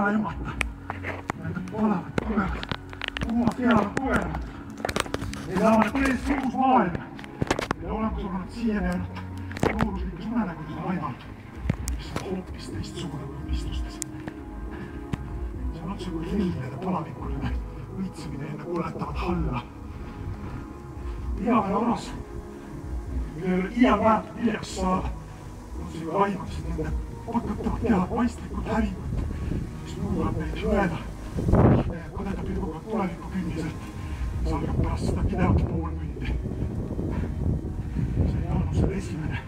ära jumata. Need olevad tugevad, oma peale kogevad. Neil avaneb täiesti uus maailm, mille olemus on siiani ainult looduslikes unenägudes ainult, mis on hoopis teistsugune kui unistustes. See on otse kui hellede palavikuline õitsemine enne põletavat halla. Peale oras, millele iial väärtub hiljaks saada, on see ju aimas nende pakutavad teha paistlikud hävingut, mis muudavad meile öelda, meie kadeda pilguga tuleviku künniselt salgab pärast seda pidevat poolmüündi. See ei olnud selle esimene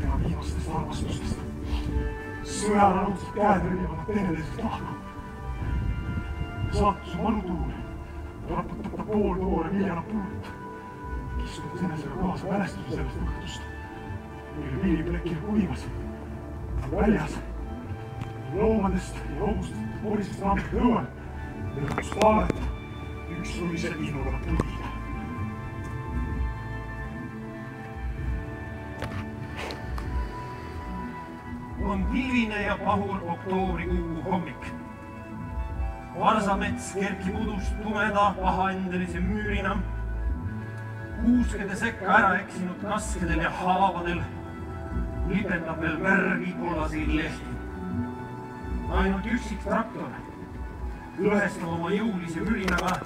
ja viimastest armastustest. Sõjaraudselt käed rõivad teineteisest lahku. Saatuse manutuul raputab ta pooltoore viljana puult, kiskutes enesega kaasa mälestusi sellest õhtust, mille viliplekil kuivas. Väljas loomadest ja hobustest porisest raamist õuel lõpuks paaret üks rumisel viinuga põlida. On pilvine ja pahur oktoobrikuu hommik. Varsamets kerkib udust tumeda pahaendelise müürina. Kuuskede sekka ära eksinud kaskedel ja haavadel lipendab veel värvi kollaseid lehti. Ainult üksik traktor lõhestab oma jõulise mürinaga